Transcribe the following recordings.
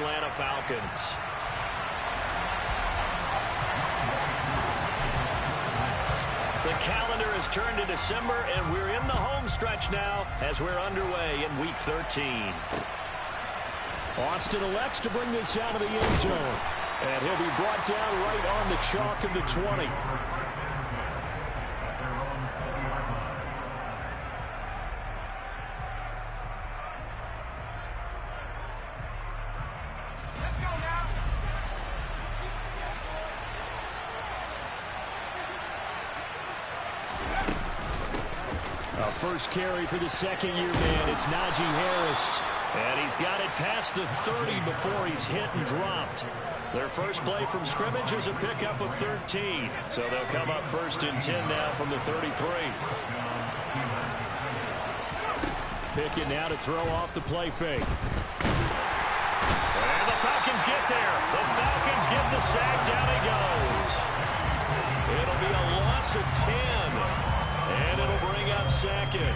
Atlanta Falcons. The calendar has turned to December, and we're in the home stretch now as we're underway in Week 13. Austin elects to bring this out of the end zone. And he'll be brought down right on the chalk of the 20. First carry for the second-year man. It's Najee Harris. And he's got it past the 30 before he's hit and dropped. Their first play from scrimmage is a pickup of 13. So they'll come up first and 10 now from the 33. Pickett now to throw off the play fake. And the Falcons get there. The Falcons get the sack. Down he goes. It'll be a loss of 10. And it'll bring up second.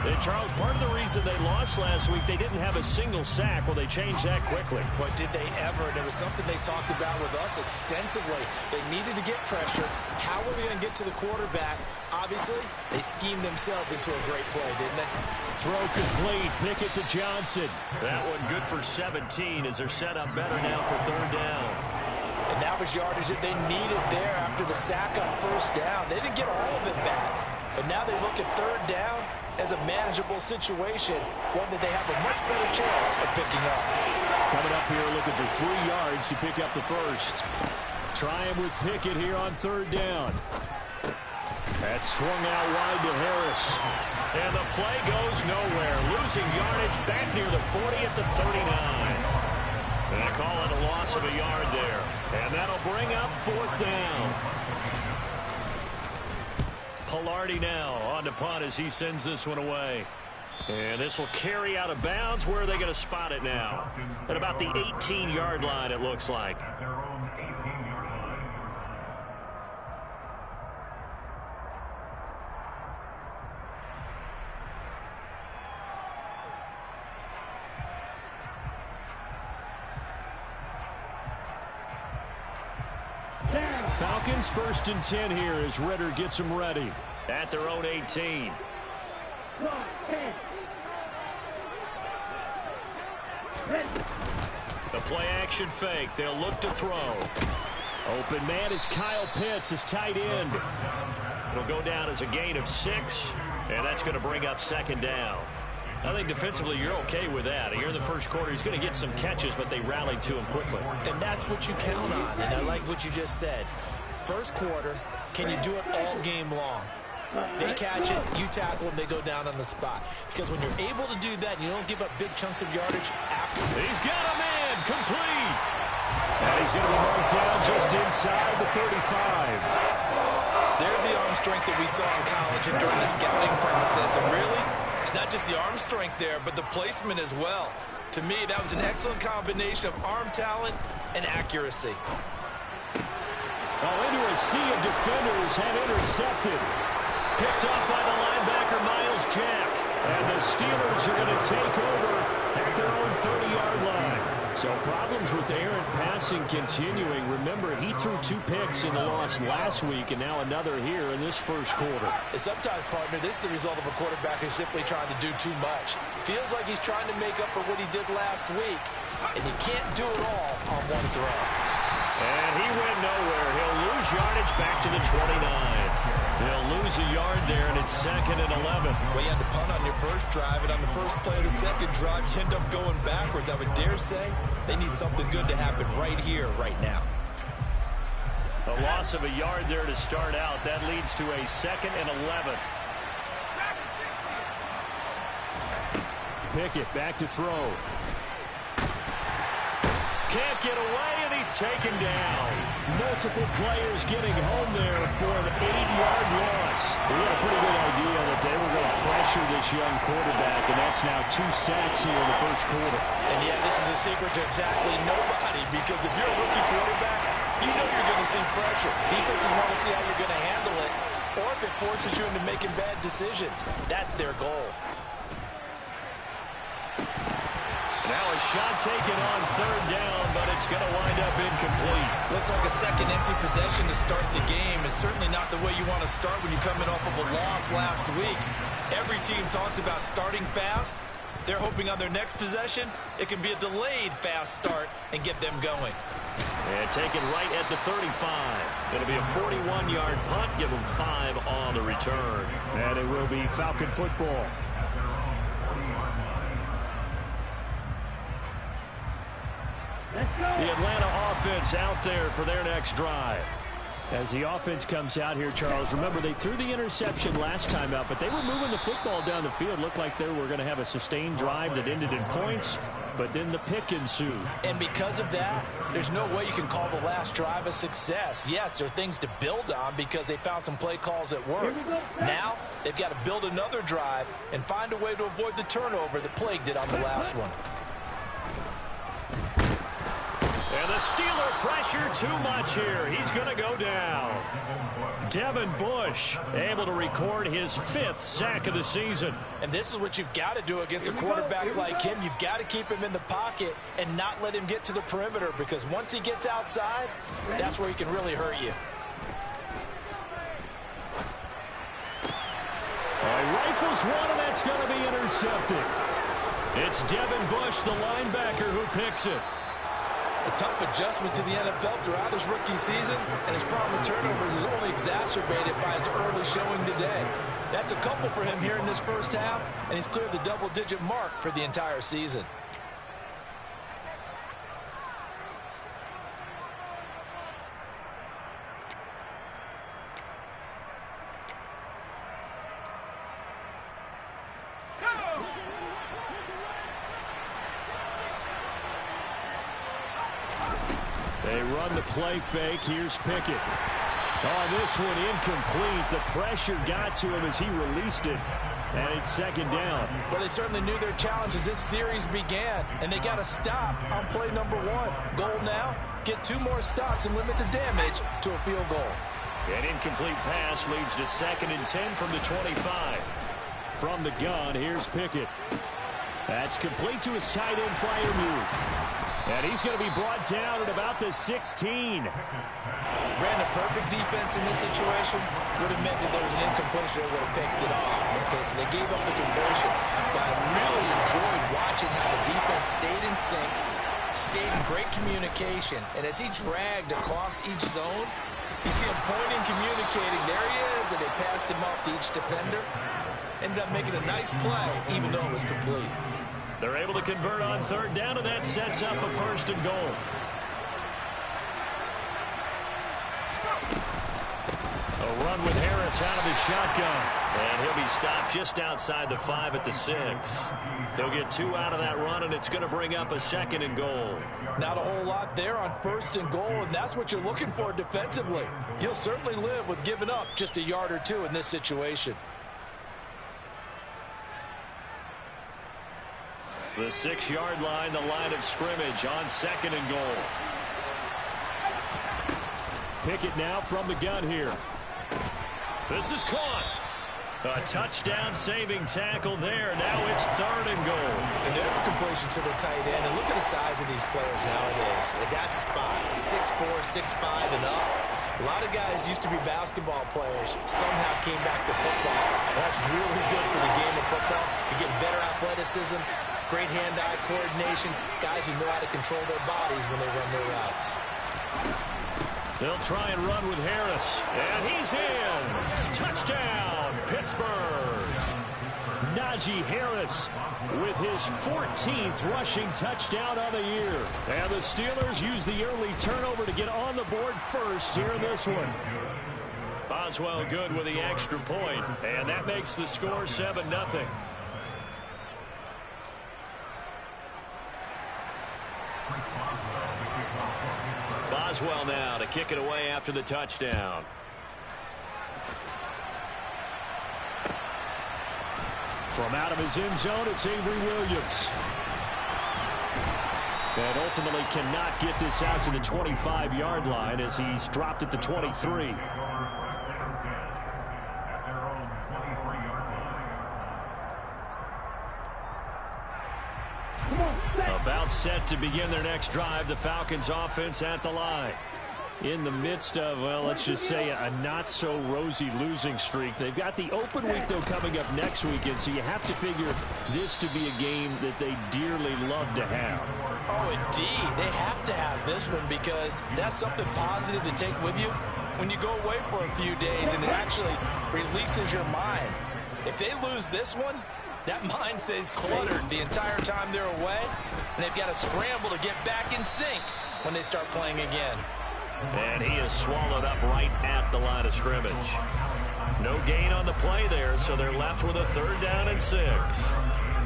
And Charles, part of the reason they lost last week, they didn't have a single sack. Well, they changed that quickly. But did they ever? And it was something they talked about with us extensively. They needed to get pressure. How were they going to get to the quarterback? Obviously, they schemed themselves into a great play, didn't they? Throw complete. Pickett to Johnson. That one good for 17 as they're set up better now for third down. And that was yardage that they needed there after the sack on first down. They didn't get all of it back. And now they look at third down as a manageable situation, one that they have a much better chance of picking up. Coming up here looking for 3 yards to pick up the first. Trying with Pickett here on third down. That's swung out wide to Harris. And the play goes nowhere. Losing yardage back near the 40 at the 39. And they call it a loss of a yard there. And that'll bring up fourth down. Pilardi now on to punt as he sends this one away. And this will carry out of bounds. Where are they going to spot it now? At about the 18-yard line, it looks like. Falcons first and 10 here as Ritter gets them ready. At their own 18. The play action fake. They'll look to throw. Open man is Kyle Pitts, his tight end. It'll go down as a gain of 6, and that's going to bring up second down. I think defensively you're okay with that. Here in the first quarter, he's going to get some catches, but they rallied to him quickly. And that's what you count on, and I like what you just said. First quarter, can you do it all game long? They catch it, you tackle them, they go down on the spot. Because when you're able to do that, you don't give up big chunks of yardage after. He's got a man, complete. And he's going to be marked down just inside the 35. There's the arm strength that we saw in college and during the scouting process. And really, it's not just the arm strength there, but the placement as well. To me, that was an excellent combination of arm talent and accuracy. Into a sea of defenders and intercepted. Picked off by the linebacker, Miles Jack. And the Steelers are going to take over at their own 30-yard line. So problems with errant passing continuing. Remember, he threw 2 picks in the loss last week, and now another here in this first quarter. And sometimes, partner, this is the result of a quarterback who's simply trying to do too much. Feels like he's trying to make up for what he did last week, and you can't do it all on one throw. And he went nowhere. He'll lose yardage back to the 29. They'll lose a yard there, and it's second and 11. Well, you had to punt on your first drive, and on the first play of the second drive, you end up going backwards. I would dare say they need something good to happen right here, right now. A loss of a yard there to start out. That leads to a second and 11. Pickett back to throw. Can't get away, and he's taken down. Multiple players getting home there for an 8-yard loss. We had a pretty good idea that they were going to pressure this young quarterback, and that's now 2 sacks here in the first quarter. And yeah, this is a secret to exactly nobody, because if you're a rookie quarterback, you know you're going to see pressure. Defenses want to see how you're going to handle it, or if it forces you into making bad decisions. That's their goal. Now a shot taken on third going to wind up incomplete. Looks like a second empty possession to start the game, and certainly not the way you want to start when you're coming off of a loss last week. Every team talks about starting fast. They're hoping on their next possession, it can be a delayed fast start and get them going. And taken right at the 35. It'll be a 41-yard punt. Give them 5 on the return. And it will be Falcon football. The Atlanta offense out there for their next drive. As the offense comes out here, Charles, remember they threw the interception last time out, but they were moving the football down the field. Looked like they were going to have a sustained drive that ended in points, but then the pick ensued. And because of that, there's no way you can call the last drive a success. Yes, there are things to build on because they found some play calls that work. Now, they've got to build another drive and find a way to avoid the turnover that plagued it on the last one. And the Steeler pressure too much here. He's going to go down. Devin Bush able to record his 5th sack of the season. And this is what you've got to do against a quarterback like him. You've got to keep him in the pocket and not let him get to the perimeter, because once he gets outside, that's where he can really hurt you. Rifles one, and that's going to be intercepted. It's Devin Bush, the linebacker, who picks it. A tough adjustment to the NFL throughout his rookie season, and his problem with turnovers is only exacerbated by his early showing today. That's a couple for him here in this first half, and he's cleared the double-digit mark for the entire season. They run the play fake. Here's Pickett. Oh, this one incomplete. The pressure got to him as he released it. And it's second down. Well, they certainly knew their challenge as this series began. And they got to stop on play number 1. Goal now, get 2 more stops and limit the damage to a field goal. An incomplete pass leads to 2nd and 10 from the 25. From the gun, here's Pickett. That's complete to his tight end flyer move. And he's going to be brought down at about the 16. Ran a perfect defense in this situation. Would have meant that there was an incompletion that would have picked it off. Okay, so they gave up the conversion. But I really enjoyed watching how the defense stayed in sync, stayed in great communication. And as he dragged across each zone, you see him pointing, communicating. There he is, and they passed him off to each defender. Ended up making a nice play, even though it was complete. They're able to convert on 3rd down, and that sets up a 1st and goal. A run with Harris out of his shotgun. And he'll be stopped just outside the 5 at the 6. They'll get 2 out of that run, and it's going to bring up a 2nd and goal. Not a whole lot there on 1st and goal, and that's what you're looking for defensively. You'll certainly live with giving up just a yard or 2 in this situation. The 6-yard line, the line of scrimmage on 2nd and goal. Pickett now from the gun here. This is caught. A touchdown-saving tackle there. Now it's 3rd and goal. And there's a completion to the tight end. And look at the size of these players nowadays. At that spot, 6'4", 6'5", and up. A lot of guys used to be basketball players. Somehow came back to football. And that's really good for the game of football. You're getting better athleticism, great hand-eye coordination, guys who know how to control their bodies when they run their routes. They'll try and run with Harris. And he's in. Touchdown, Pittsburgh. Najee Harris with his 14th rushing touchdown on the year. And the Steelers use the early turnover to get on the board first here in this one. Boswell good with the extra point. And that makes the score 7-0. Boswell now to kick it away after the touchdown. From out of his end zone, it's Avery Williams. And ultimately cannot get this out to the 25-yard line as he's dropped at the 23. About set to begin their next drive. The Falcons offense at the line. In the midst of, well, let's just say a not-so-rosy losing streak. They've got the open week, though, coming up next weekend, so you have to figure this to be a game that they dearly love to have. Oh, indeed. They have to have this one because that's something positive to take with you when you go away for a few days, and it actually releases your mind. If they lose this one, that mind stays cluttered the entire time they're away, and they've got to scramble to get back in sync when they start playing again. And he is swallowed up right at the line of scrimmage. No gain on the play there, so they're left with a 3rd down and 6.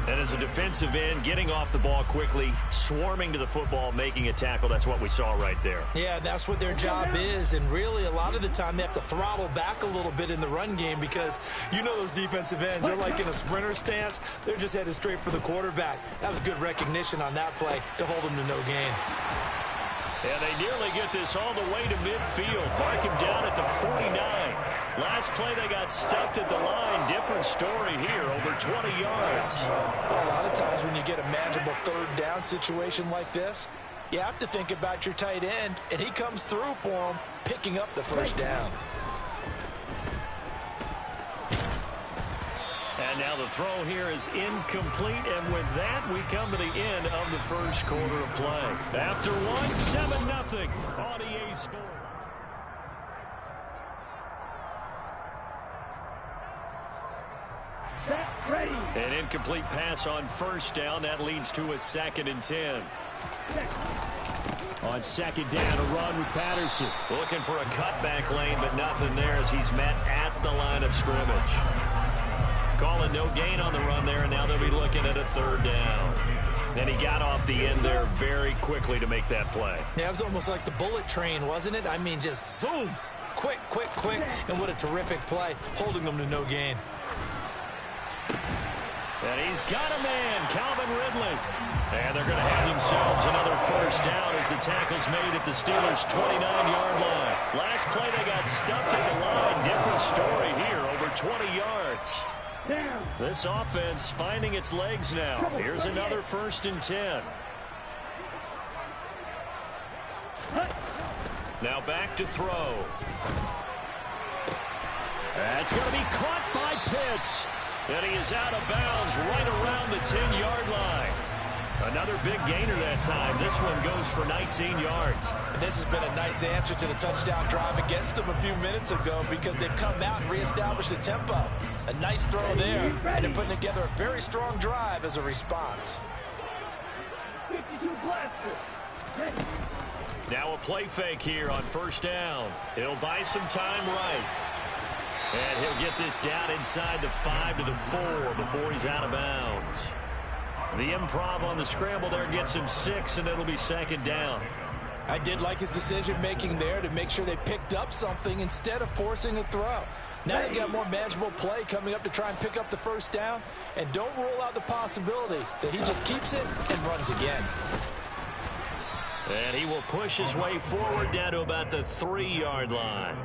And as a defensive end, getting off the ball quickly, swarming to the football, making a tackle, that's what we saw right there. Yeah, that's what their job is, and really a lot of the time they have to throttle back a little bit in the run game because you know those defensive ends, they're like in a sprinter stance. They're just headed straight for the quarterback. That was good recognition on that play to hold them to no gain. And they nearly get this all the way to midfield. Mark him down at the 49. Last play, they got stuffed at the line. Different story here, over 20 yards. A lot of times when you get a manageable 3rd down situation like this, you have to think about your tight end, and he comes through for him, picking up the 1st down. And now the throw here is incomplete, and with that, we come to the end of the first quarter of play. After one, 7-0 on EA Sports. An incomplete pass on 1st down. That leads to a 2nd and 10. On 2nd down, a run with Patterson. Looking for a cutback lane, but nothing there as he's met at the line of scrimmage. Calling no gain on the run there, and now they'll be looking at a 3rd down. And he got off the end there very quickly to make that play. Yeah, it was almost like the bullet train, wasn't it? I mean, just zoom. Quick, quick, quick. And what a terrific play, holding them to no gain. And he's got a man, Calvin Ridley. And they're going to have themselves another 1st down as the tackle's made at the Steelers' 29-yard line. Last play, they got stuffed at the line. Different story here, over 20 yards. This offense finding its legs now. Here's another 1st and 10. Now back to throw. That's going to be caught by Pitts. And he is out of bounds right around the 10-yard line. Another big gainer that time. This one goes for 19 yards. And this has been a nice answer to the touchdown drive against them a few minutes ago because they've come out and reestablished the tempo. A nice throw there, and they're putting together a very strong drive as a response. Now a play fake here on 1st down. It'll buy some time right. And he'll get this down inside the 5 to the 4 before he's out of bounds. The improv on the scramble there gets him 6, and it'll be 2nd down. I did like his decision-making there to make sure they picked up something instead of forcing a throw. Now they got more manageable play coming up to try and pick up the 1st down, and don't rule out the possibility that he just keeps it and runs again. And he will push his way forward down to about the 3-yard line.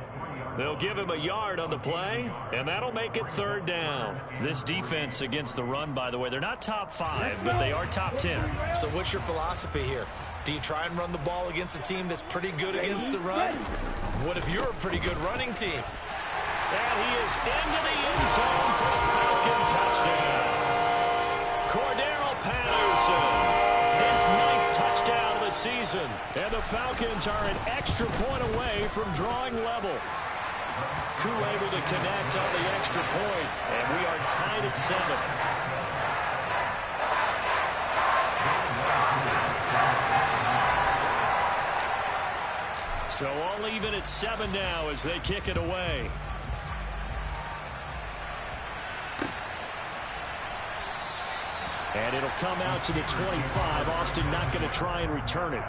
They'll give him a yard on the play, and that'll make it 3rd down. This defense against the run, by the way, they're not top 5, but they are top 10. So what's your philosophy here? Do you try and run the ball against a team that's pretty good against the run? What if you're a pretty good running team? And he is into the end zone for a Falcon touchdown. Cordero Patterson, his 9th touchdown of the season. And the Falcons are an extra point away from drawing level. Crew able to connect on the extra point, and we are tied at 7. So all even at 7 now as they kick it away. And it'll come out to the 25. Austin not going to try and return it.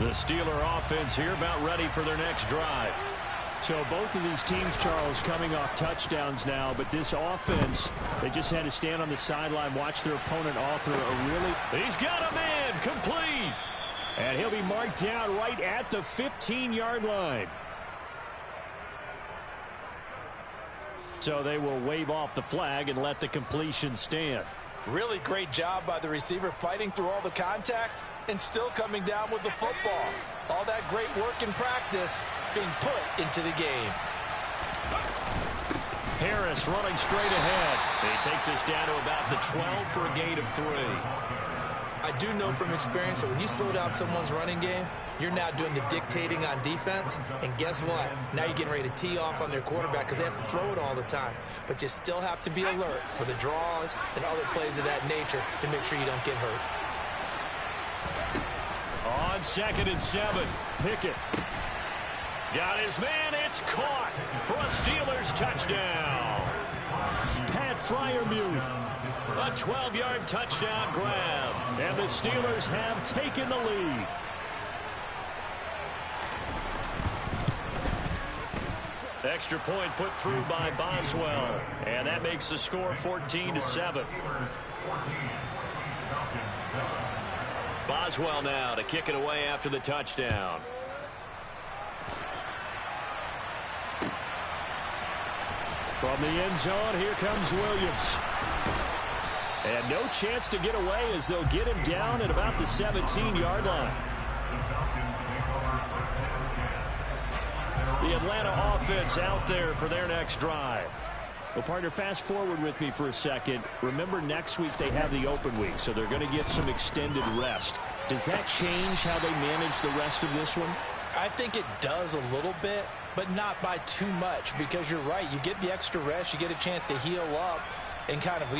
The Steeler offense here about ready for their next drive. So both of these teams, Charles, coming off touchdowns now, but this offense, they just had to stand on the sideline, watch their opponent author a really... He's got a man, complete. And he'll be marked down right at the 15-yard line. So they will wave off the flag and let the completion stand. Really great job by the receiver fighting through all the contact and still coming down with the football. All that great work in practice being put into the game. Harris running straight ahead. He takes us down to about the 12 for a gain of 3. I do know from experience that when you slow down someone's running game, you're now doing the dictating on defense. And guess what? Now you're getting ready to tee off on their quarterback because they have to throw it all the time. But you still have to be alert for the draws and other plays of that nature to make sure you don't get hurt. On 2nd and 7, Pickett. Got his man, it's caught for a Steelers touchdown. Pat Freiermuth. A 12-yard touchdown grab. And the Steelers have taken the lead. Extra point put through by Boswell. And that makes the score 14-7. Boswell now to kick it away after the touchdown. From the end zone, here comes Williams. And no chance to get away as they'll get him down at about the 17-yard line. The Atlanta offense out there for their next drive. Well, partner, fast forward with me for a second. Remember, next week they have the open week, so they're going to get some extended rest. Does that change how they manage the rest of this one? I think it does a little bit, but not by too much, because you're right. You get the extra rest. You get a chance to heal up and kind of,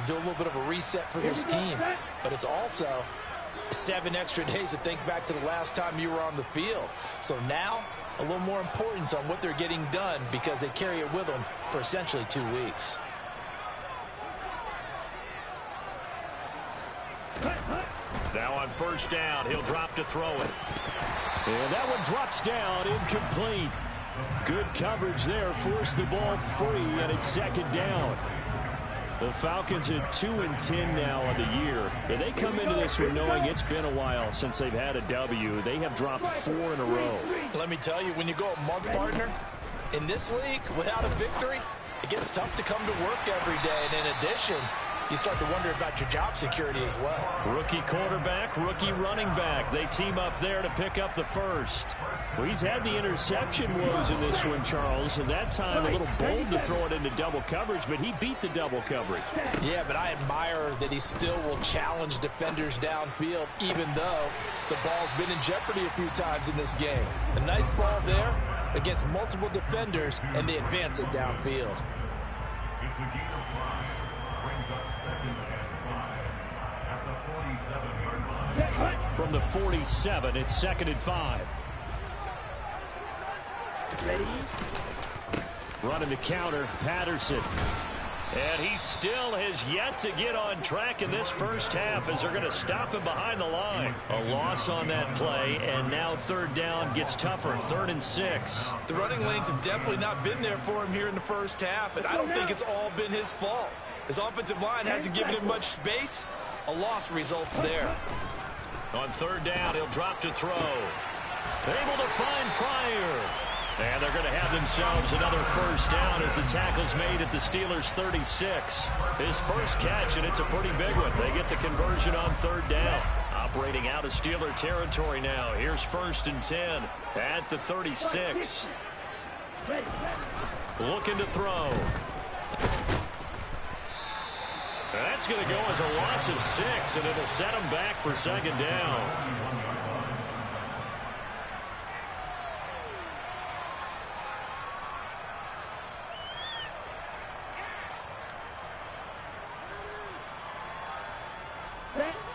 do a little bit of a reset for this team. But it's also 7 extra days to think back to the last time you were on the field. So now, a little more importance on what they're getting done because they carry it with them for essentially 2 weeks. Now on 1st down, he'll drop to throw it. And that one drops down, incomplete. Good coverage there, forced the ball free, and it's 2nd down. The Falcons at 2-10 now on the year. And they come into this one knowing it's been a while since they've had a W. They have dropped 4 in a row. Let me tell you, when you go a month, partner, in this league, without a victory, it gets tough to come to work every day. And in addition, you start to wonder about your job security as well. Rookie quarterback, rookie running back. They team up there to pick up the first. Well, he's had the interception woes in this one, Charles, and that time a little bold to throw it into double coverage, but he beat the double coverage. Yeah, but I admire that he still will challenge defenders downfield, even though the ball's been in jeopardy a few times in this game. A nice ball there against multiple defenders, and they advance it downfield. From the 47, it's 2nd and 5. Ready? Running the counter, Patterson. And he still has yet to get on track in this first half as they're going to stop him behind the line. A loss on that play, and now 3rd down gets tougher, 3rd and 6. The running lanes have definitely not been there for him here in the first half, and I don't think it's all been his fault. His offensive line hasn't given him much space. A loss results there. On 3rd down, he'll drop to throw. Able to find Pryor. And they're going to have themselves another 1st down as the tackle's made at the Steelers' 36. His first catch, and it's a pretty big one. They get the conversion on 3rd down. Operating out of Steeler territory now. Here's 1st and 10 at the 36. Looking to throw. That's going to go as a loss of 6, and it'll set him back for 2nd down.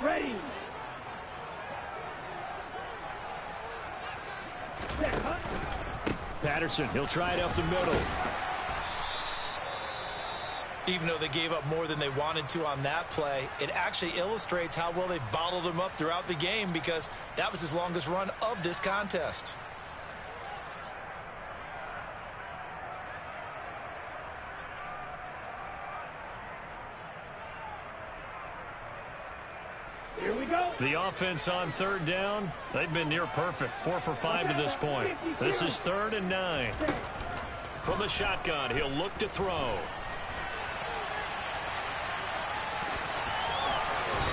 Ready. Patterson, he'll try it up the middle. Even though they gave up more than they wanted to on that play, it actually illustrates how well they've bottled him up throughout the game because that was his longest run of this contest. The offense on third down, they've been near perfect. 4 for 5 to this point. This is 3rd and 9. From the shotgun, he'll look to throw.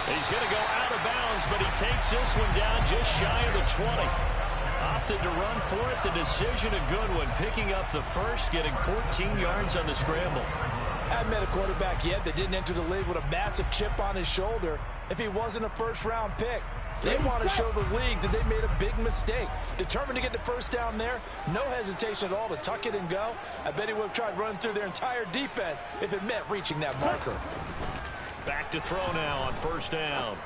He's going to go out of bounds, but he takes this one down just shy of the 20. Opted to run for it. The decision a good one. Picking up the first, getting 14 yards on the scramble. I haven't met a quarterback yet that didn't enter the league with a massive chip on his shoulder if he wasn't a first-round pick. They want to show the league that they made a big mistake. Determined to get the first down there, no hesitation at all to tuck it and go. I bet he would have tried running through their entire defense if it meant reaching that marker. Back to throw now on first down.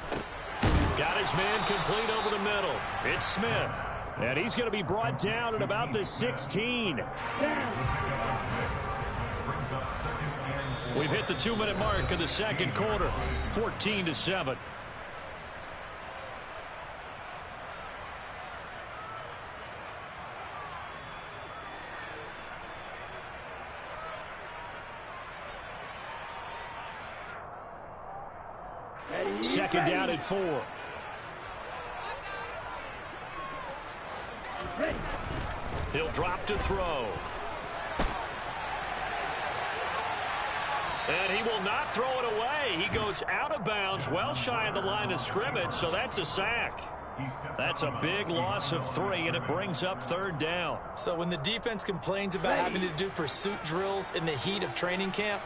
Got his man complete over the middle. It's Smith. And he's going to be brought down at about the 16. We've hit the 2-minute mark of the second quarter. 14-7. Second down at 4. He'll drop to throw. And he will not throw it away. He goes out of bounds, well shy of the line of scrimmage, so that's a sack. That's a big loss of 3, and it brings up 3rd down. So when the defense complains about having to do pursuit drills in the heat of training camp,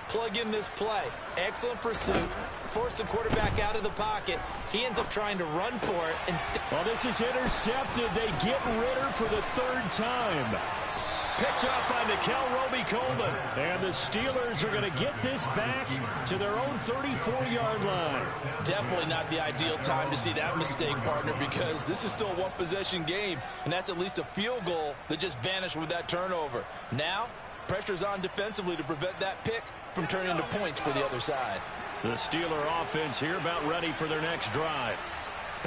plug in this play. Excellent pursuit. Force the quarterback out of the pocket. He ends up trying to run for it. Well, this is intercepted. They get Ritter for the 3rd time. Picked up by Nickel Roby-Coleman. And the Steelers are going to get this back to their own 34-yard line. Definitely not the ideal time to see that mistake, partner, because this is still a one-possession game, and that's at least a field goal that just vanished with that turnover. Now, pressure's on defensively to prevent that pick from turning into points for the other side. The Steeler offense here about ready for their next drive.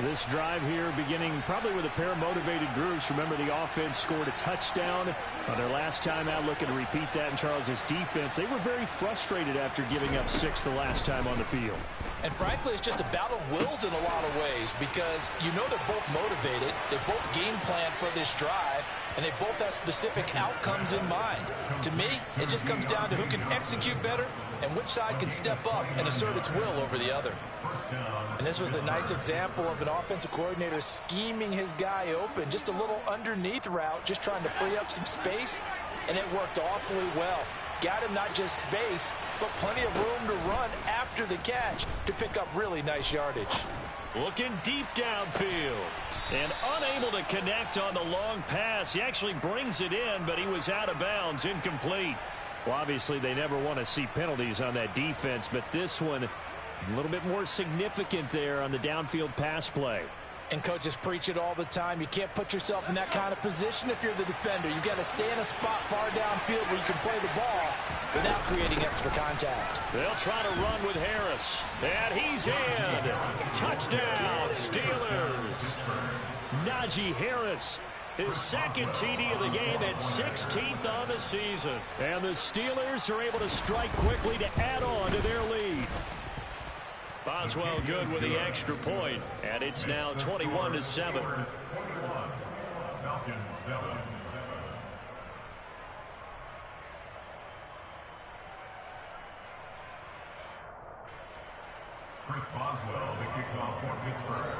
This drive here beginning probably with a pair of motivated groups. Remember, the offense scored a touchdown on their last time out, looking to repeat that in Charles's defense. They were very frustrated after giving up 6 the last time on the field. And frankly, it's just a battle of wills in a lot of ways, because you know they're both motivated, they both game plan for this drive, and they both have specific outcomes in mind. To me, it just comes down to who can execute better and which side can step up and assert its will over the other. And this was a nice example of an offensive coordinator scheming his guy open, just a little underneath route, just trying to free up some space, and it worked awfully well. Got him not just space, but plenty of room to run after the catch to pick up really nice yardage. Looking deep downfield and unable to connect on the long pass. He actually brings it in, but he was out of bounds, incomplete. Well, obviously they never want to see penalties on that defense, but this one a little bit more significant there on the downfield pass play. And coaches preach it all the time. You can't put yourself in that kind of position if you're the defender. You've got to stay in a spot far downfield where you can play the ball without creating extra contact. They'll try to run with Harris. And he's in. Touchdown, Steelers. Najee Harris, his second TD of the game and 16th on the season. And the Steelers are able to strike quickly to add on to their lead. Boswell good with the extra point, and it's now 21-7. Chris Boswell, the kickoff for Pittsburgh.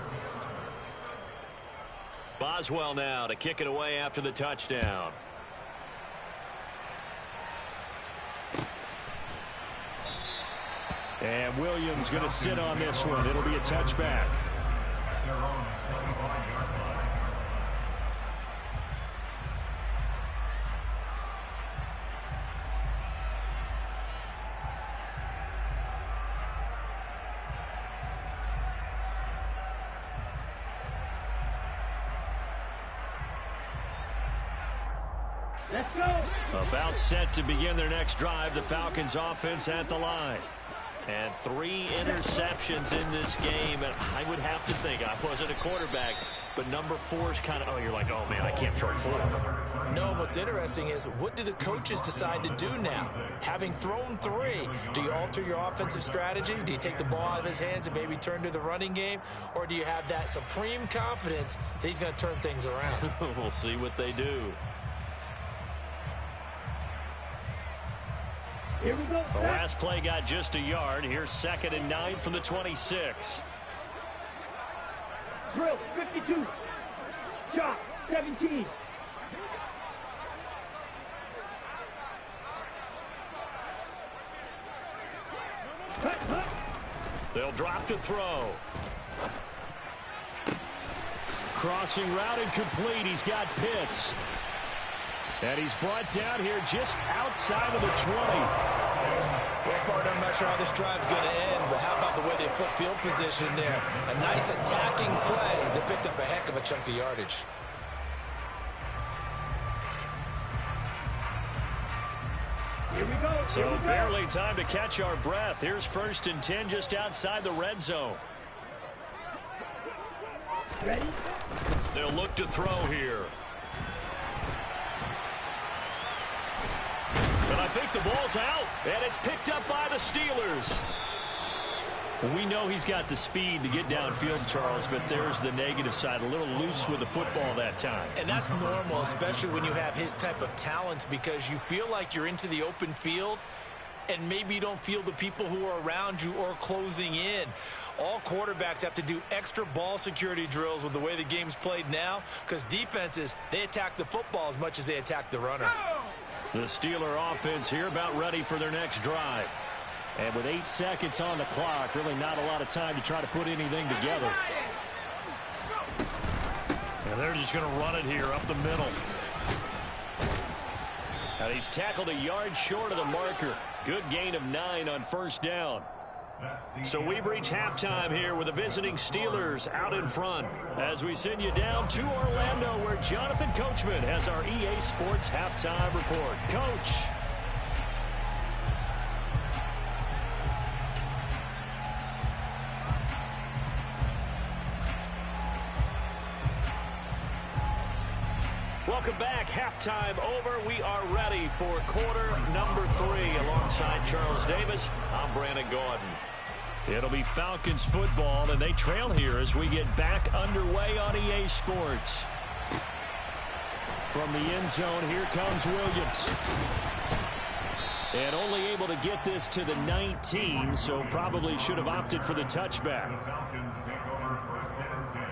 Boswell now to kick it away after the touchdown. And Williams going to sit on this one. It'll be a touchback. Let's go. About set to begin their next drive. The Falcons offense at the line. And 3 interceptions in this game. And I would have to think, I wasn't a quarterback, but number 4 is kind of, oh, you're like, oh, man, I can't throw 4. No, what's interesting is, what do the coaches decide to do now? Having thrown 3, do you alter your offensive strategy? Do you take the ball out of his hands and maybe turn to the running game? Or do you have that supreme confidence that he's going to turn things around? We'll see what they do. Here we go. The last play got just a yard. Here's 2nd and 9 from the 26. Drill, 52. Shot, 17. They'll drop to throw. Crossing route incomplete. He's got Pitts. And he's brought down here just outside of the 20. Well, partner, I'm not sure how this drive's going to end, but how about the way they flip field position there? A nice attacking play that picked up a heck of a chunk of yardage. Here we go. So barely time to catch our breath. Here's 1st and 10 just outside the red zone. Ready? They'll look to throw here. But I think the ball's out, and it's picked up by the Steelers. We know he's got the speed to get downfield, Charles, but there's the negative side. A little loose with the football that time. And that's normal, especially when you have his type of talents, because you feel like you're into the open field, and maybe you don't feel the people who are around you or closing in. All quarterbacks have to do extra ball security drills with the way the game's played now, because defenses, they attack the football as much as they attack the runner. The Steeler offense here about ready for their next drive. And with 8 seconds on the clock, really not a lot of time to try to put anything together. And they're just going to run it here up the middle. And he's tackled a yard short of the marker. Good gain of 9 on 1st down. So we've reached halftime here with the visiting Steelers out in front as we send you down to Orlando, where Jonathan Coachman has our EA Sports halftime report. Coach. Welcome back. Halftime over. We are ready for quarter number 3. Alongside Charles Davis, I'm Brandon Gordon. It'll be Falcons football, and they trail here as we get back underway on EA Sports. From the end zone, here comes Williams. And only able to get this to the 19, so probably should have opted for the touchback. The Falcons take over 1st and 10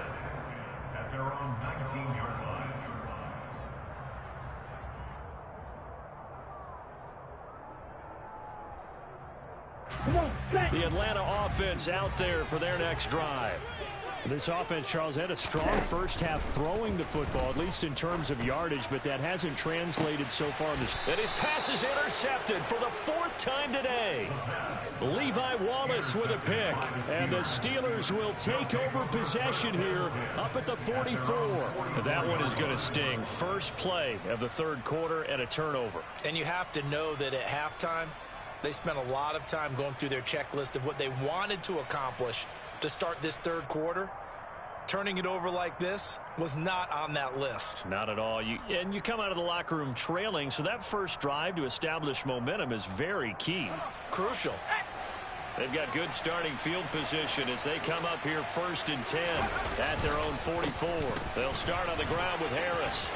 at their own 19-yard line. Come on, set. The Atlanta offense out there for their next drive. This offense, Charles, had a strong first half throwing the football, at least in terms of yardage, but that hasn't translated so far. And his pass is intercepted for the 4th time today. Levi Wallace with a pick, and the Steelers will take over possession here up at the 44. That one is going to sting. First play of the 3rd quarter and a turnover. And you have to know that at halftime, they spent a lot of time going through their checklist of what they wanted to accomplish to start this 3rd quarter. Turning it over like this was not on that list. Not at all. And you come out of the locker room trailing, so that first drive to establish momentum is very key. Crucial. They've got good starting field position as they come up here 1st and 10 at their own 44. They'll start on the ground with Harris.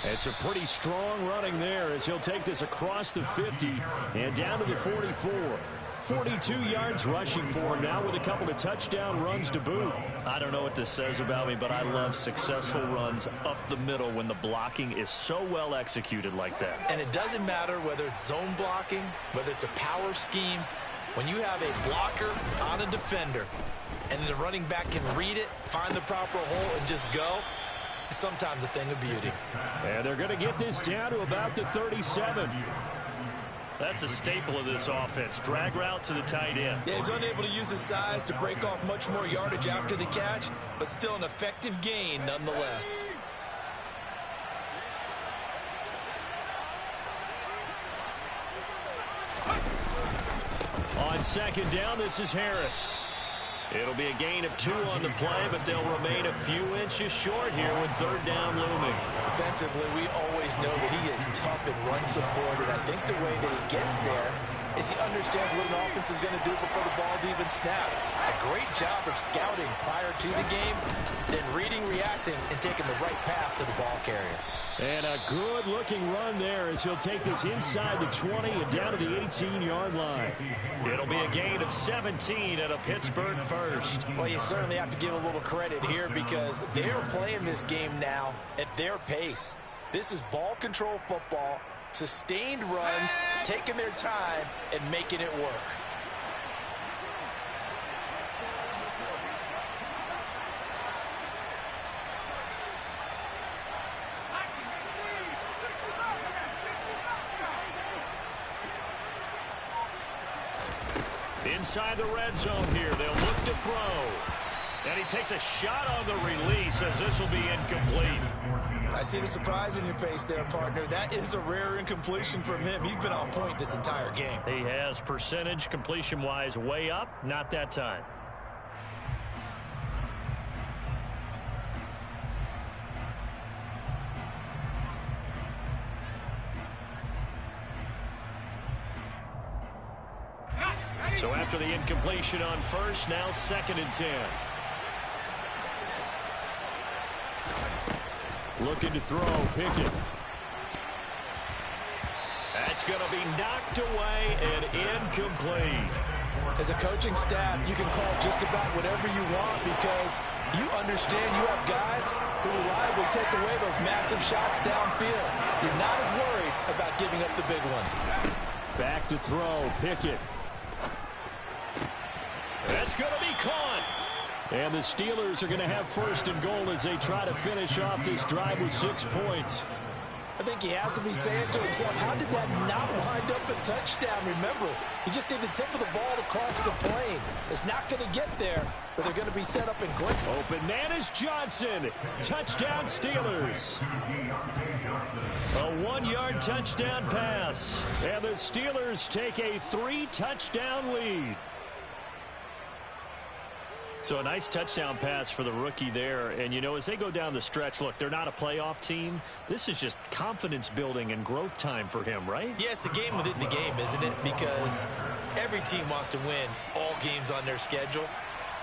It's a pretty strong running there as he'll take this across the 50 and down to the 44. 42 yards rushing for him now with a couple of touchdown runs to boot. I don't know what this says about me, but I love successful runs up the middle when the blocking is so well executed like that. And it doesn't matter whether it's zone blocking, whether it's a power scheme. When you have a blocker on a defender and the running back can read it, find the proper hole, and just go, sometimes a thing of beauty. And they're going to get this down to about the 37. That's a staple of this offense. Drag route to the tight end. Yeah, he's unable to use his size to break off much more yardage after the catch, but still an effective gain nonetheless. On 2nd down, this is Harris. It'll be a gain of 2 on the play, but they'll remain a few inches short here with third down looming. Defensively, we always know that he is tough in run support, and I think the way that he gets there is he understands what an offense is going to do before the ball's even snapped. A great job of scouting prior to the game, then reading, reacting, and taking the right path to the ball carrier. And a good-looking run there as he'll take this inside the 20 and down to the 18-yard line. It'll be a gain of 17 at a Pittsburgh first. Well, you certainly have to give a little credit here because they're playing this game now at their pace. This is ball control football, sustained runs, taking their time, and making it work. Inside the red zone here, they'll look to throw. And he takes a shot on the release as this will be incomplete. I see the surprise in your face there, partner. That is a rare incompletion from him. He's been on point this entire game. He has percentage completion-wise way up, not that time. So after the incompletion on first, now 2nd and 10. Looking to throw, Pickett. That's going to be knocked away and incomplete. As a coaching staff, you can call just about whatever you want because you understand you have guys who reliably take away those massive shots downfield. You're not as worried about giving up the big one. Back to throw, Pickett. That's going to be caught. And the Steelers are going to have 1st and goal as they try to finish off this drive with 6 points. I think he has to be saying to himself, how did that not wind up a touchdown? Remember, he just did the tip of the ball to cross the plane. It's not going to get there, but they're going to be set up in great. Open man is Johnson. Touchdown Steelers. A 1-yard touchdown pass. And the Steelers take a 3-touchdown lead. So a nice touchdown pass for the rookie there. And, you know, as they go down the stretch, look, they're not a playoff team. This is just confidence building and growth time for him, right? Yeah, it's a game within the game, isn't it? Because every team wants to win all games on their schedule.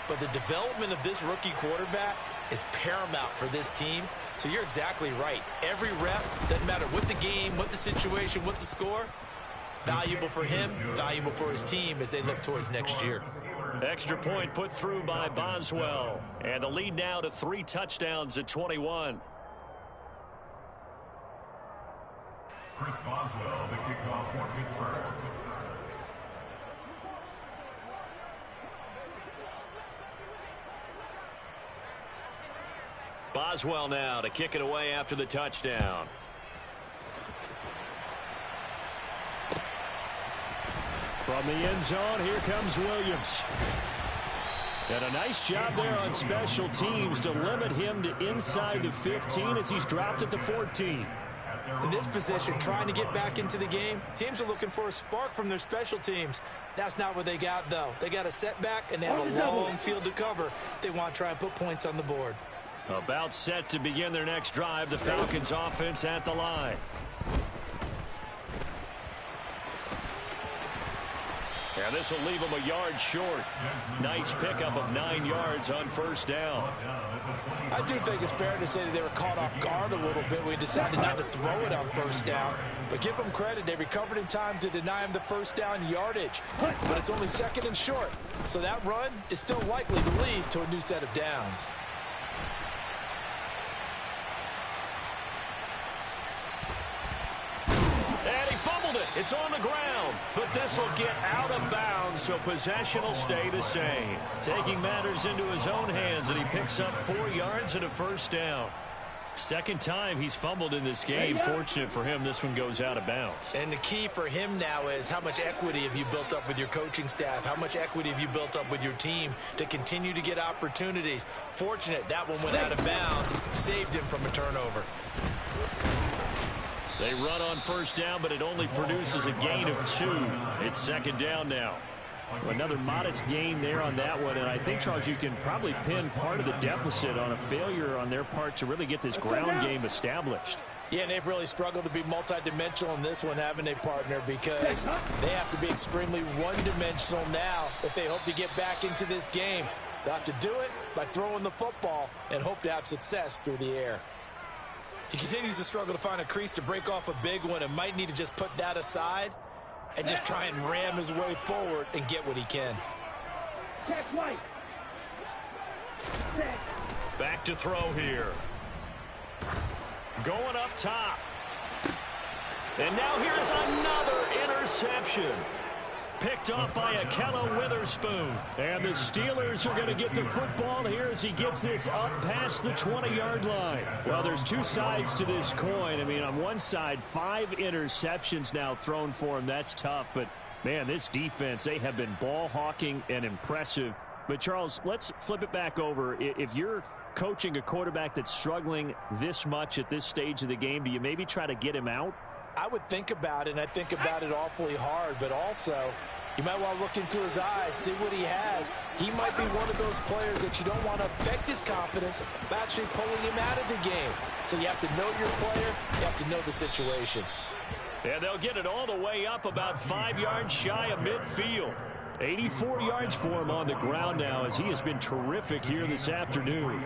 But the development of this rookie quarterback is paramount for this team. So you're exactly right. Every rep, doesn't matter what the game, what the situation, what the score, valuable for him, valuable for his team as they look towards next year. Extra point put through by Boswell. And the lead now to 3 touchdowns at 21. Chris Boswell, the kickoff for Pittsburgh. Boswell now to kick it away after the touchdown. From the end zone, here comes Williams. And a nice job there on special teams to limit him to inside the 15 as he's dropped at the 14. In this position, trying to get back into the game, teams are looking for a spark from their special teams. That's not what they got, though. They got a setback, and they have a long field to cover if they want to try and put points on the board. About set to begin their next drive, the Falcons offense at the line. And this will leave them a yard short. Nice pickup of 9 yards on first down. I do think it's fair to say that they were caught off guard a little bit when we decided not to throw it on first down. But give them credit. They recovered in time to deny him the first down yardage. But it's only 2nd and short. So that run is still likely to lead to a new set of downs. And he fumbled it. It's on the ground. But this will get out of bounds, so possession will stay the same. Taking matters into his own hands, and he picks up 4 yards and a first down. Second time he's fumbled in this game. Fortunate for him, this one goes out of bounds. And the key for him now is how much equity have you built up with your coaching staff? How much equity have you built up with your team to continue to get opportunities? Fortunate that one went out of bounds, saved him from a turnover. They run on first down, but it only produces a gain of 2. It's second down now. Another modest gain there on that one, and I think, Charles, you can probably pin part of the deficit on a failure on their part to really get this ground game established. Yeah, and they've really struggled to be multidimensional in this one, haven't they, partner? Because they have to be extremely one-dimensional now if they hope to get back into this game. They'll have to do it by throwing the football and hope to have success through the air. He continues to struggle to find a crease to break off a big one and might need to just put that aside and just try and ram his way forward and get what he can. Check right. Set. Back to throw here. Going up top. And now here's another interception. Picked off by Akella Witherspoon. And the Steelers are going to get the football here as he gets this up past the 20-yard line. Well, there's two sides to this coin. I mean, on one side, 5 interceptions now thrown for him. That's tough. But, man, this defense, they have been ball hawking and impressive. But, Charles, let's flip it back over. If you're coaching a quarterback that's struggling this much at this stage of the game, do you maybe try to get him out? I would think about it, and I think about it awfully hard, but also you might want to look into his eyes, see what he has. He might be one of those players that you don't want to affect his confidence by actually pulling him out of the game. So you have to know your player, you have to know the situation. And they'll get it all the way up about 5 yards shy of midfield. 84 yards for him on the ground now as he has been terrific here this afternoon.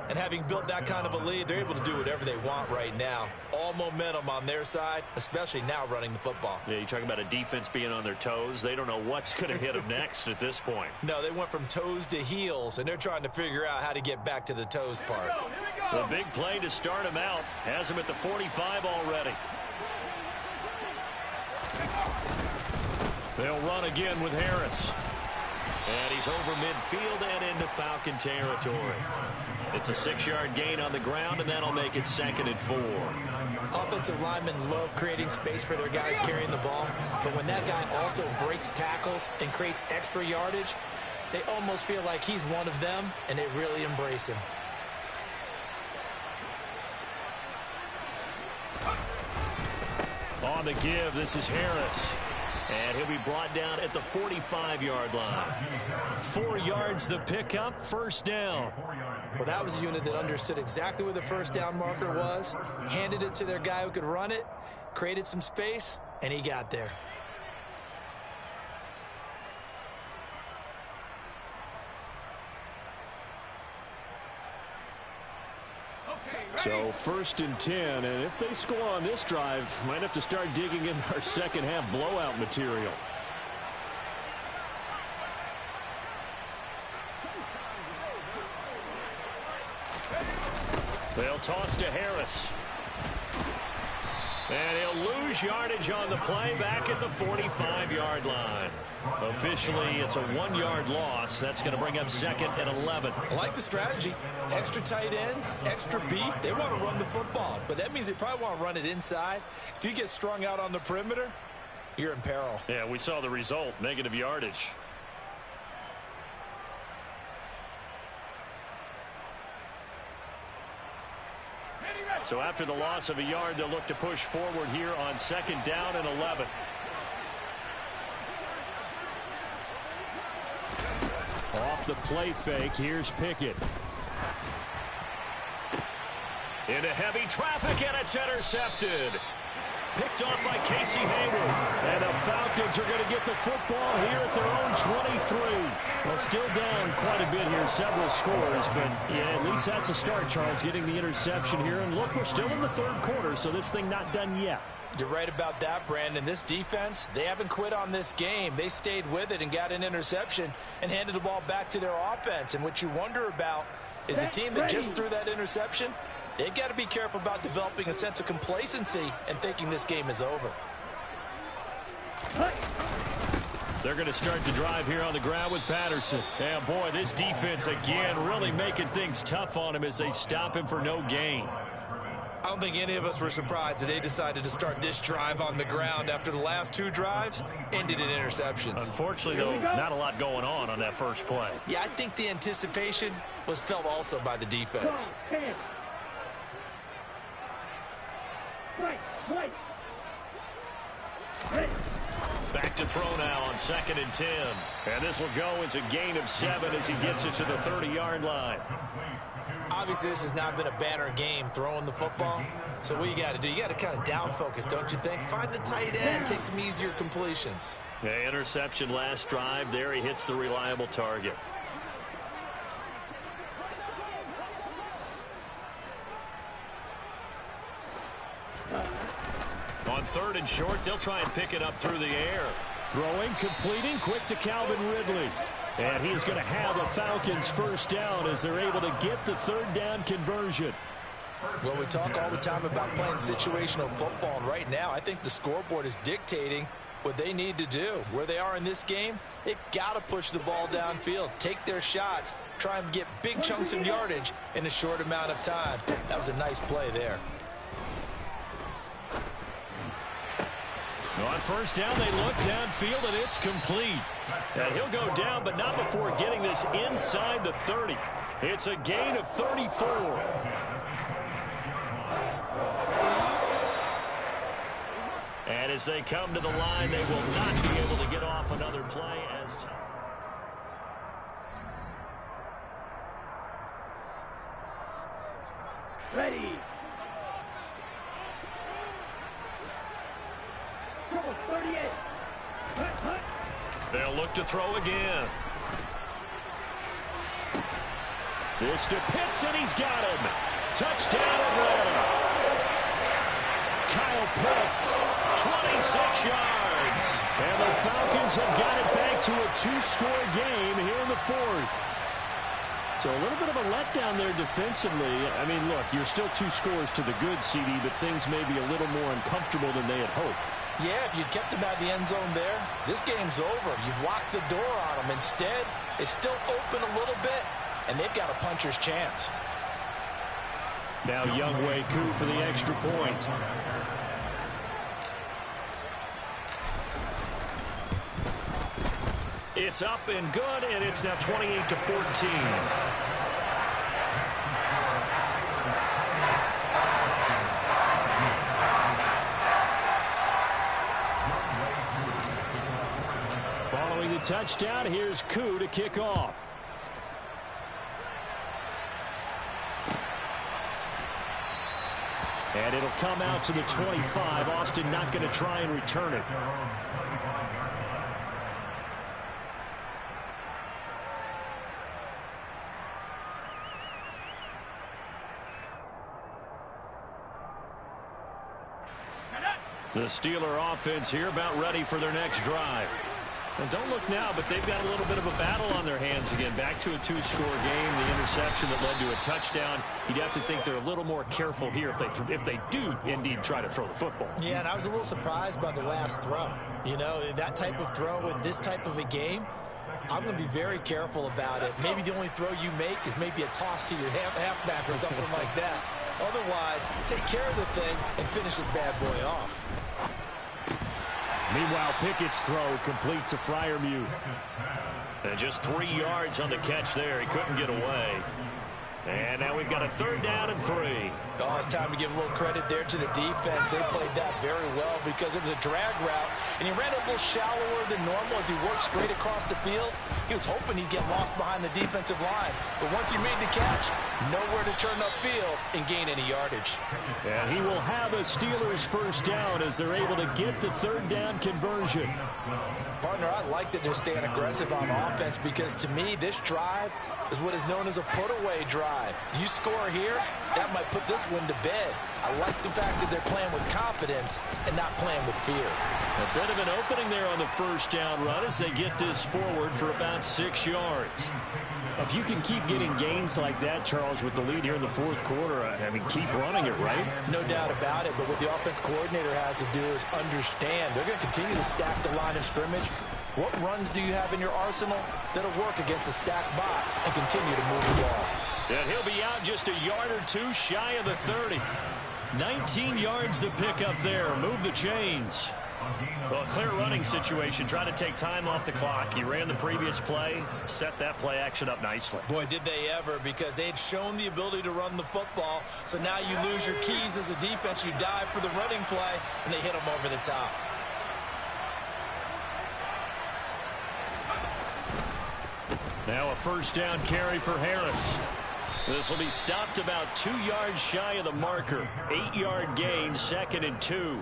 And having built that kind of a lead, they're able to do whatever they want right now. All momentum on their side, especially now running the football. Yeah, you talk about a defense being on their toes. They don't know what's going to hit them next at this point. No, they went from toes to heels, and they're trying to figure out how to get back to the toes part. The big play to start him out has him at the 45 already. They'll run again with Harris. And he's over midfield and into Falcon territory. It's a 6-yard gain on the ground, and that'll make it 2nd and 4. Offensive linemen love creating space for their guys carrying the ball, but when that guy also breaks tackles and creates extra yardage, they almost feel like he's one of them, and they really embrace him. On the give, this is Harris. And he'll be brought down at the 45-yard line. 4 yards the pickup, first down. Well, that was a unit that understood exactly where the first down marker was, handed it to their guy who could run it, created some space, and he got there. So 1st and 10, and if they score on this drive, might have to start digging in our second half blowout material. They'll toss to Harris. And he'll lose yardage on the play back at the 45-yard line. Officially, it's a 1-yard loss. That's going to bring up 2nd and 11. I like the strategy. Extra tight ends, extra beef. They want to run the football, but that means they probably want to run it inside. If you get strung out on the perimeter, you're in peril. Yeah, we saw the result, negative yardage. So after the loss of a yard, they'll look to push forward here on 2nd down and 11. Off the play fake, here's Pickett. Into heavy traffic, and it's intercepted. Picked off by Casey Hayward. And the Falcons are going to get the football here at their own 23. Well, still down quite a bit here, several scores, but yeah, at least that's a start, Charles, getting the interception here. And look, we're still in the 3rd quarter, so this thing not done yet. You're right about that, Brandon. This defense, they haven't quit on this game. They stayed with it and got an interception and handed the ball back to their offense. And what you wonder about is a team that just threw that interception, they've got to be careful about developing a sense of complacency and thinking this game is over. They're going to start the drive here on the ground with Patterson. And boy, this defense again really making things tough on him as they stop him for no gain. I don't think any of us were surprised that they decided to start this drive on the ground after the last 2 drives ended in interceptions. Unfortunately, though, not a lot going on that first play. Yeah, I think the anticipation was felt also by the defense. Back to throw now on 2nd and 10. And this will go as a gain of 7 as he gets it to the 30-yard line. Obviously, this has not been a banner game throwing the football. So what you got to do, you got to kind of down focus, don't you think? Find the tight end, take some easier completions. The interception last drive. There he hits the reliable target. On 3rd and short, they'll try and pick it up through the air. Throwing, completing, quick to Calvin Ridley. And he's going to have a Falcons first down as they're able to get the 3rd down conversion. Well, we talk all the time about playing situational football, and right now I think the scoreboard is dictating what they need to do. Where they are in this game, they've got to push the ball downfield, take their shots, try and get big chunks of yardage in a short amount of time. That was a nice play there. On first down, they look downfield, and it's complete. And he'll go down, but not before getting this inside the 30. It's a gain of 34. And as they come to the line, they will not be able to get off another play as time. Ready. Trouble 38. They'll look to throw again. This to Pitts, and he's got him. Touchdown Atlanta. Kyle Pitts, 26 yards. And the Falcons have got it back to a 2-score game here in the 4th. So a little bit of a letdown there defensively. I mean, look, you're still 2 scores to the good, CD, but things may be a little more uncomfortable than they had hoped. Yeah, if you'd kept them out of the end zone there, this game's over. You've locked the door on them. Instead, it's still open a little bit, and they've got a puncher's chance. Now Younghoe Koo for the extra point. It's up and good, and it's now 28-14. Following the touchdown, here's Koo to kick off. And it'll come out to the 25. Austin not going to try and return it. The Steeler offense here about ready for their next drive. And don't look now, but they've got a little bit of a battle on their hands again. Back to a 2-score game. The interception that led to a touchdown. You'd have to think they're a little more careful here if they do indeed try to throw the football. Yeah, and I was a little surprised by the last throw. You know, that type of throw with this type of a game, I'm going to be very careful about it. Maybe the only throw you make is maybe a toss to your halfback or something like that. Otherwise, take care of the thing and finish this bad boy off. Meanwhile, Pickett's throw complete to Freiermuth. And just 3 yards on the catch there. He couldn't get away. And now we've got a 3rd down and 3. Oh, it's time to give a little credit there to the defense. They played that very well because it was a drag route, and he ran a little shallower than normal as he worked straight across the field. He was hoping he'd get lost behind the defensive line. But once he made the catch, nowhere to turn upfield and gain any yardage. And he will have a Steelers first down as they're able to get the 3rd down conversion. Partner, I like that they're staying aggressive on offense because to me, this drive is what is known as a put-away drive. You score here, that might put this one to bed. I like the fact that they're playing with confidence and not playing with fear. A bit of an opening there on the first down run as they get this forward for about 6 yards. If you can keep getting gains like that, Charles, with the lead here in the 4th quarter, I mean, keep running it, right? No doubt about it, but what the offense coordinator has to do is understand. They're going to continue to stack the line of scrimmage. What runs do you have in your arsenal that'll work against a stacked box and continue to move the ball? And he'll be out just a yard or two shy of the 30. 19 yards to pick up there. Move the chains. Well, a clear running situation. Trying to take time off the clock. He ran the previous play, set that play action up nicely. Boy, did they ever, because they had shown the ability to run the football. So now you lose your keys as a defense. You dive for the running play, and they hit them over the top. Now a first down carry for Harris. This will be stopped about 2 yards shy of the marker. 8-yard gain, 2nd and 2.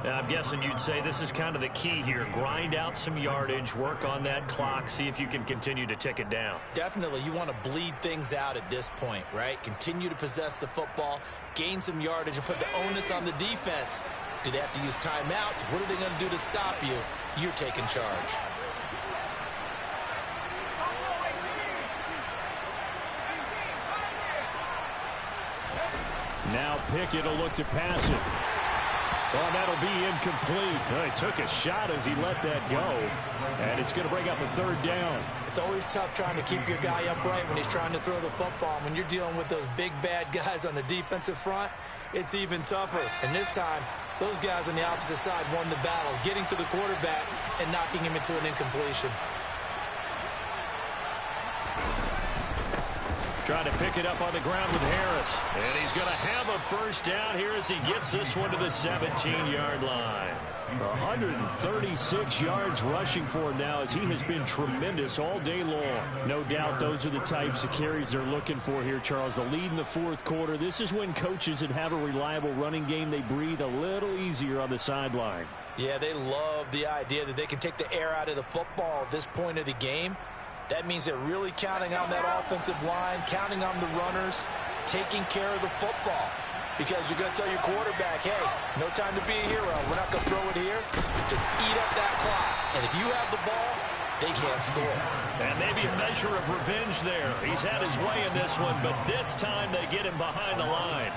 I'm guessing you'd say this is kind of the key here. Grind out some yardage, work on that clock, see if you can continue to tick it down. Definitely, you want to bleed things out at this point, right? Continue to possess the football, gain some yardage, and put the onus on the defense. Do they have to use timeouts? What are they going to do to stop you? You're taking charge. Now Pickett will look to pass it. Well, that'll be incomplete. Well, he took a shot as he let that go. And it's going to bring up a 3rd down. It's always tough trying to keep your guy upright when he's trying to throw the football. When you're dealing with those big, bad guys on the defensive front, it's even tougher. And this time, those guys on the opposite side won the battle, getting to the quarterback and knocking him into an incompletion. Trying to pick it up on the ground with Harris. And he's going to have a first down here as he gets this one to the 17-yard line. 136 yards rushing for him now as he has been tremendous all day long. No doubt those are the types of carries they're looking for here, Charles. The lead in the 4th quarter. This is when coaches that have a reliable running game, they breathe a little easier on the sideline. Yeah, they love the idea that they can take the air out of the football at this point of the game. That means they're really counting on that offensive line, counting on the runners, taking care of the football. Because you're going to tell your quarterback, hey, no time to be a hero. We're not going to throw it here. Just eat up that clock. And if you have the ball, they can't score. And maybe a measure of revenge there. He's had his way in this one, but this time they get him behind the line.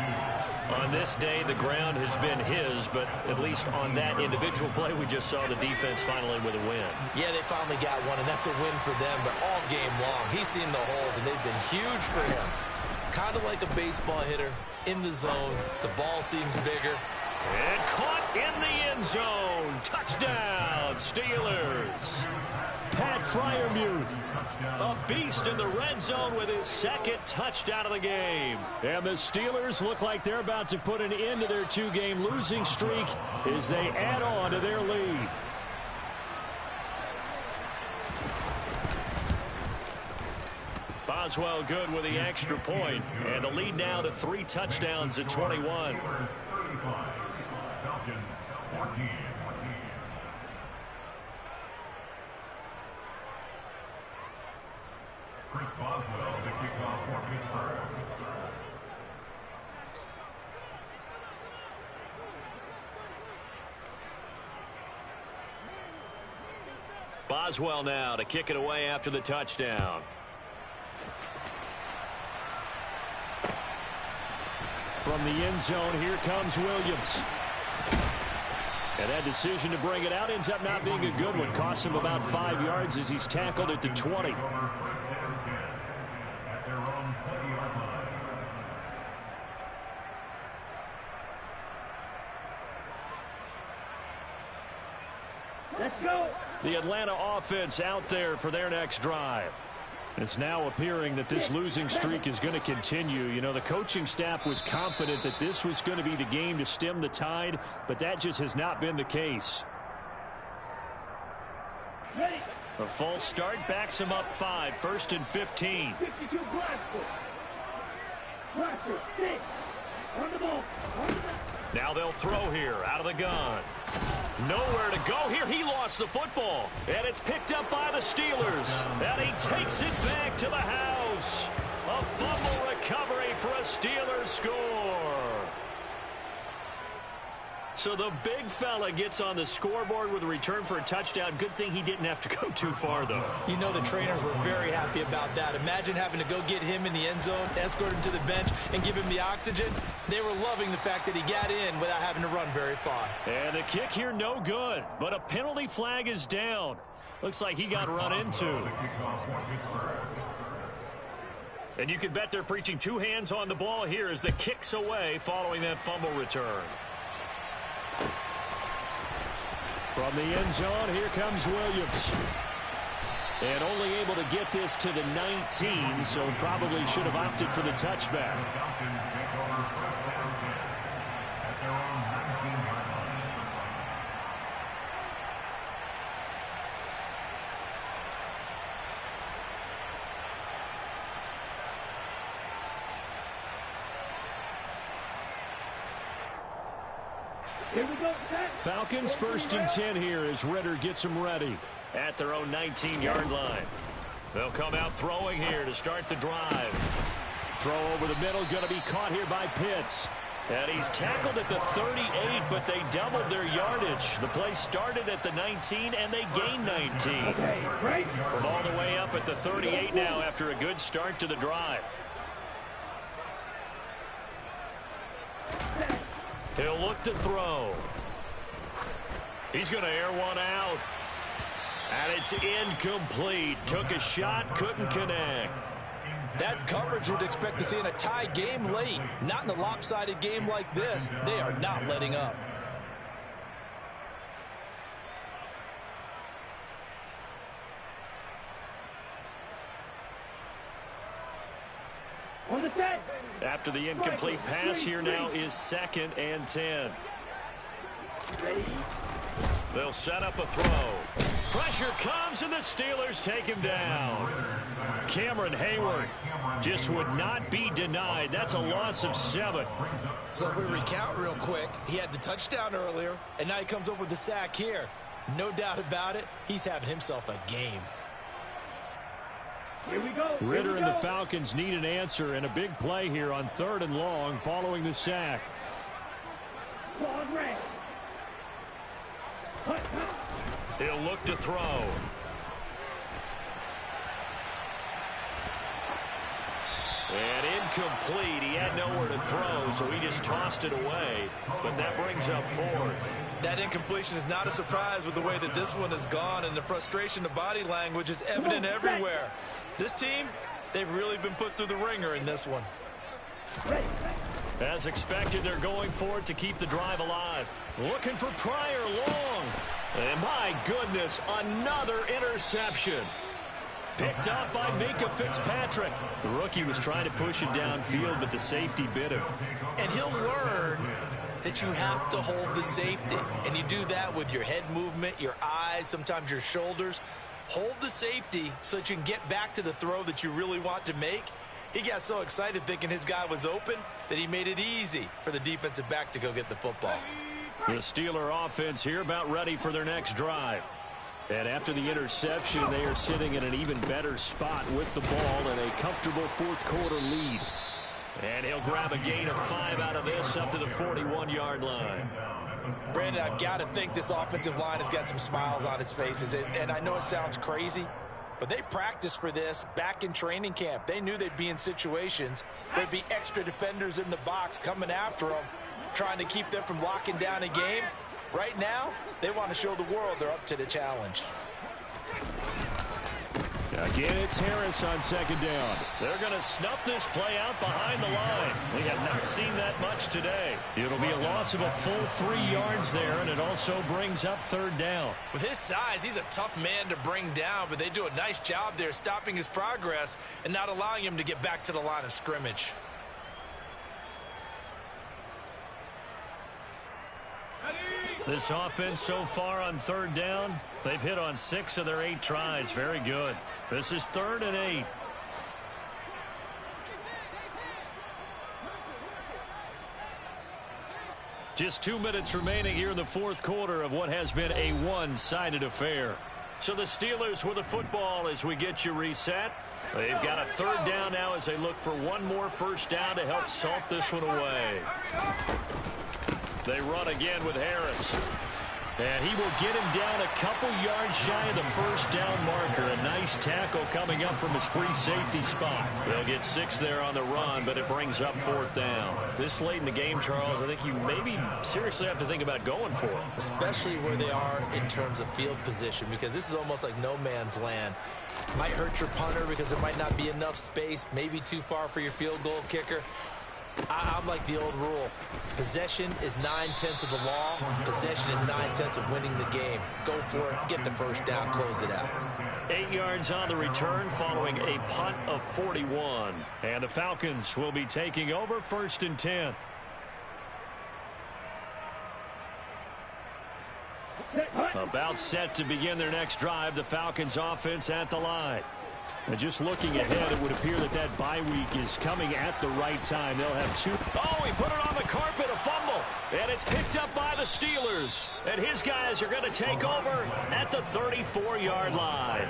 On this day, the ground has been his, but at least on that individual play, we just saw the defense finally with a win. Yeah, they finally got one, and that's a win for them, but all game long, he's seen the holes, and they've been huge for him. Kind of like a baseball hitter in the zone. The ball seems bigger. And caught in the end zone. Touchdown, Steelers. Pat Freiermuth, a beast in the red zone with his 2nd touchdown of the game. And the Steelers look like they're about to put an end to their 2-game losing streak as they add on to their lead. Boswell good with the extra point, and the lead now to 3 touchdowns at 21. Chris Boswell, the kickoff for Pittsburgh. Boswell now to kick it away after the touchdown. From the end zone, here comes Williams. And that decision to bring it out ends up not being a good one. Costs him about 5 yards as he's tackled at the 20. Let's go. The Atlanta offense out there for their next drive. It's now appearing that this losing streak is going to continue. You know, the coaching staff was confident that this was going to be the game to stem the tide, but that just has not been the case. Ready. A false start backs him up 5, 1st and 15. 52 Blaster. Blaster, 6. On the ball. On the ball. Now they'll throw here out of the gun. Nowhere to go here. He lost the football. And it's picked up by the Steelers. And he takes it back to the house. A fumble recovery for a Steelers score. So the big fella gets on the scoreboard with a return for a touchdown. Good thing he didn't have to go too far, though. You know the trainers were very happy about that. Imagine having to go get him in the end zone, escort him to the bench, and give him the oxygen. They were loving the fact that he got in without having to run very far. And the kick here, no good. But a penalty flag is down. Looks like he got run into. And you can bet they're preaching 2 hands on the ball here as the kick's away following that fumble return. From the end zone, here comes Williams. And only able to get this to the 19, so probably should have opted for the touchback. Here we go. Set. Falcons 1st and 10 here as Ritter gets them ready. At their own 19-yard line. They'll come out throwing here to start the drive. Throw over the middle, going to be caught here by Pitts. And he's tackled at the 38, but they doubled their yardage. The play started at the 19, and they gained 19. Okay, great. From all the way up at the 38 now after a good start to the drive. He'll look to throw. He's going to air one out. And it's incomplete. Took a shot, couldn't connect. That's coverage you'd expect to see in a tie game late. Not in a lopsided game like this. They are not letting up. On the set. After the incomplete pass, here now is 2nd and 10. Ready. They'll set up a throw. Pressure comes, and the Steelers take him down. Cameron Hayward just would not be denied. That's a loss of 7. So if we recount real quick, he had the touchdown earlier, and now he comes up with the sack here. No doubt about it, he's having himself a game. Here we go. Ritter and the Falcons need an answer, and a big play here on 3rd and long following the sack. Long range. He'll look to throw. And incomplete. He had nowhere to throw, so he just tossed it away. But that brings up 4th. That incompletion is not a surprise with the way that this one has gone, and the frustration, the body language is evident everywhere. This team, they've really been put through the ringer in this one. As expected, they're going for it to keep the drive alive. Looking for Pryor long. And my goodness, another interception. Picked up by Minka Fitzpatrick. The rookie was trying to push it downfield, but the safety bit him. And he'll learn that you have to hold the safety. And you do that with your head movement, your eyes, sometimes your shoulders. Hold the safety so that you can get back to the throw that you really want to make. He got so excited thinking his guy was open that he made it easy for the defensive back to go get the football. The Steeler offense here about ready for their next drive. And after the interception, they are sitting in an even better spot with the ball and a comfortable 4th quarter lead. And he'll grab a gain of 5 out of this up to the 41-yard line. Brandon, I've got to think this offensive line has got some smiles on its faces. And I know it sounds crazy, but they practiced for this back in training camp. They knew they'd be in situations. There'd be extra defenders in the box coming after them, trying to keep them from locking down a game. Right now, they want to show the world they're up to the challenge. Again, it's Harris on 2nd down. They're going to snuff this play out behind the line. We have not seen that much today. It'll be a loss of a full 3 yards there, and it also brings up 3rd down. With his size, he's a tough man to bring down, but they do a nice job there stopping his progress and not allowing him to get back to the line of scrimmage. This offense so far on 3rd down, they've hit on 6 of their 8 tries. Very good. This is 3rd and 8. Just 2 minutes remaining here in the 4th quarter of what has been a one-sided affair. So the Steelers with the football as we get you reset. They've got a 3rd down now as they look for one more 1st down to help salt this one away. They run again with Harris. And he will get him down a couple yards shy of the 1st down marker. A nice tackle coming up from his free safety spot. They'll get 6 there on the run, but it brings up 4th down. This late in the game, Charles, I think you maybe seriously have to think about going for it. Especially where they are in terms of field position, because this is almost like no man's land. Might hurt your punter because there might not be enough space, maybe too far for your field goal kicker. I'm like the old rule. Possession is 9/10 of the law. Possession is 9/10 of winning the game. Go for it. Get the 1st down. Close it out. 8 yards on the return following a punt of 41. And the Falcons will be taking over 1st and 10. About set to begin their next drive. The Falcons offense at the line. And just looking ahead, it would appear that that bye week is coming at the right time. They'll have two. Oh, he put it on the carpet, a fumble. And it's picked up by the Steelers. And his guys are going to take over at the 34-yard line.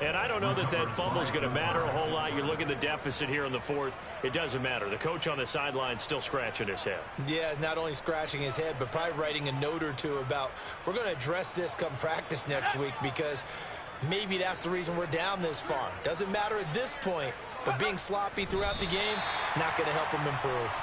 And I don't know that that fumble is going to matter a whole lot. You look at the deficit here in the fourth. It doesn't matter. The coach on the sideline still scratching his head. Yeah, not only scratching his head, but probably writing a note or two about, we're going to address this come practice next week, because maybe that's the reason we're down this far. Doesn't matter at this point, but being sloppy throughout the game, not going to help him improve.